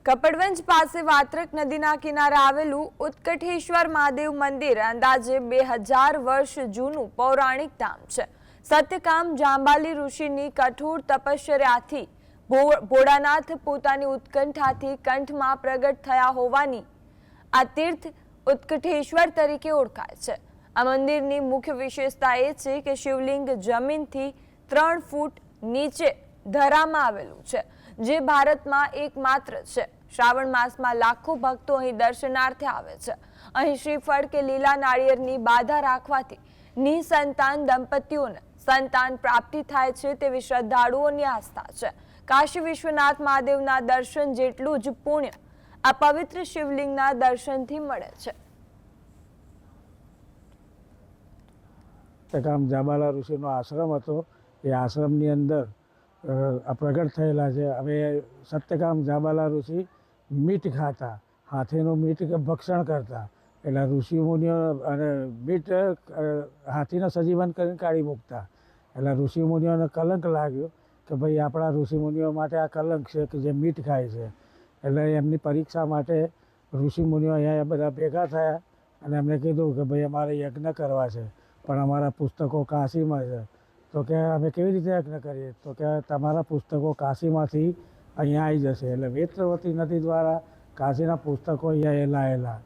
કપડવંજ પાસે વાત્રક નદીના કિનારે આવેલું ઉત્કટેશ્વર મહાદેવ મંદિર અંદાજે 2000 વર્ષ જૂનું પૌરાણિક ધામ છે। સત્યકામ જાંબાલી ઋષિની કઠોર તપશ્ચર્યાથી ભોળાનાથ પોતાની ઉત્કંઠાથી કંઠમાં પ્રગટ થયા હોવાની આ તીર્થ ઉત્કટેશ્વર તરીકે ઓળખાય છે। આ મંદિરની મુખ્ય વિશેષતા એ છે કે શિવલિંગ જમીનથી 3 ફૂટ નીચે ધરામાં આવેલું છે, જે ભારતમાં એકમાત્ર છે। શ્રાવણ માસમાં લાખો ભક્તો અહીં દર્શનાર્થે આવે છે। અહીં શ્રીફળ કે લીલા નાળિયેરની બાધા રાખવાથી નિસંતાન દંપતીઓને સંતાન પ્રાપ્તિ થાય છે તેવી શ્રદ્ધાળુઓની આસ્થા છે। કાશી વિશ્વનાથ મહાદેવના દર્શન જેટલું જ પુણ્ય આ પવિત્ર શિવલિંગના દર્શનથી મળે છે। સત્યકામ જાંબાલા ઋષિનો આશ્રમ હતો। એ આશ્રમની અંદર પ્રગટ થયેલા છે। હવે સત્યકામ જાંબાલા ઋષિ મીટ ખાતા, હાથીનું મીટ ભક્ષણ કરતા, એટલે ઋષિમુનિઓ અને મીટ હાથીને સજીવન કરીને કાઢી મૂકતા। એટલે ઋષિમુનિઓને કલંક લાગ્યો કે ભાઈ આપણા ઋષિમુનિઓ માટે આ કલંક છે કે જે મીટ ખાય છે। એટલે એમની પરીક્ષા માટે ઋષિમુનિઓ અહીંયા બધા ભેગા થયા અને એમને કીધું કે ભાઈ અમારે યજ્ઞ કરવા છે, પણ અમારા પુસ્તકો કાશીમાં છે। તો કે અમે કેવી રીતે યજ્ઞ કરીએ? તો કે તમારા પુસ્તકો કાશીમાંથી અહીંયા આવી જશે। એટલે વેત્રવતી નદી દ્વારા કાશીના પુસ્તકો અહીંયા લાયેલા।